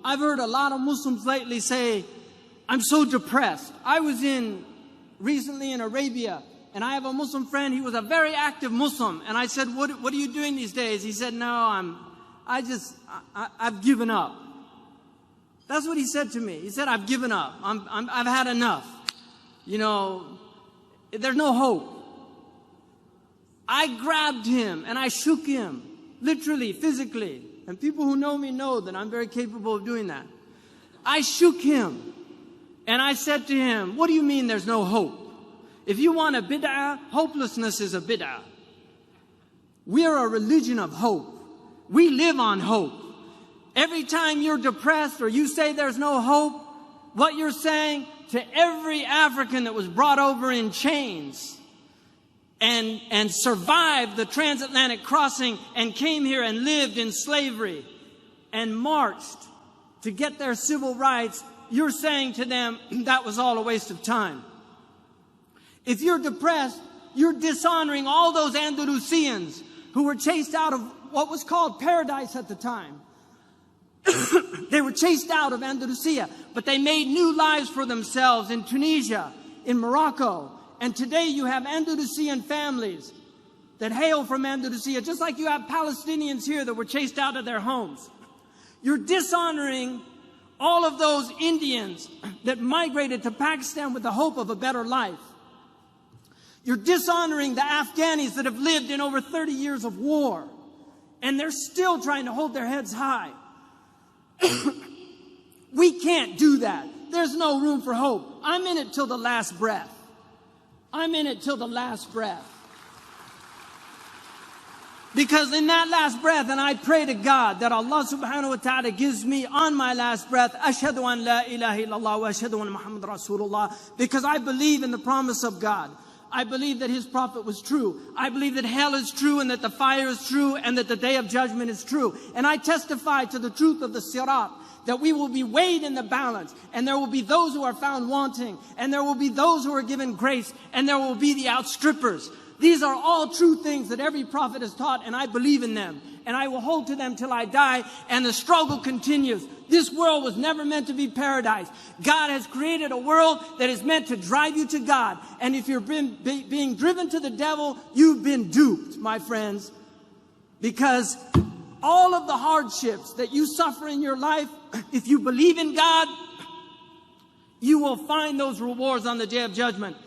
I've heard a lot of Muslims lately say, I'm so depressed. I was recently in Arabia, and I have a Muslim friend. He was a very active Muslim. And I said, what are you doing these days? He said, no, I've given up. That's what he said to me. He said, I've given up. I've had enough. You know, there's no hope. I grabbed him and I shook him, literally, physically. And people who know me know that I'm very capable of doing that. I shook him and I said to him, what do you mean there's no hope? If you want a bid'ah, hopelessness is a bid'ah. We're a religion of hope. We live on hope. Every time you're depressed or you say there's no hope, what you're saying to every African that was brought over in chains and survived the transatlantic crossing and came here and lived in slavery and marched to get their civil rights, you're saying to them that was all a waste of time. If you're depressed, you're dishonoring all those Andalusians who were chased out of what was called paradise at the time. They were chased out of Andalusia, but they made new lives for themselves in Tunisia, in Morocco. And today you have Andalusian families that hail from Andalusia, just like you have Palestinians here that were chased out of their homes. You're dishonoring all of those Indians that migrated to Pakistan with the hope of a better life. You're dishonoring the Afghanis that have lived in over 30 years of war, and they're still trying to hold their heads high. We can't do that. There's no room for hope. I'm in it till the last breath. I'm in it till the last breath. Because in that last breath, and I pray to God that Allah subhanahu wa ta'ala gives me on my last breath, Ashhadu an la ilaha illallah wa ashhadu anna Muhammad Rasulullah, because I believe in the promise of God. I believe that His prophet was true. I believe that hell is true and that the fire is true and that the day of judgment is true. And I testify to the truth of the sirat, that we will be weighed in the balance, and there will be those who are found wanting, and there will be those who are given grace, and there will be the outstrippers. These are all true things that every prophet has taught, and I believe in them. And I will hold to them till I die, and the struggle continues. This world was never meant to be paradise. God has created a world that is meant to drive you to God. And if you're being driven to the devil, you've been duped, my friends. Because all of the hardships that you suffer in your life, if you believe in God, you will find those rewards on the day of judgment.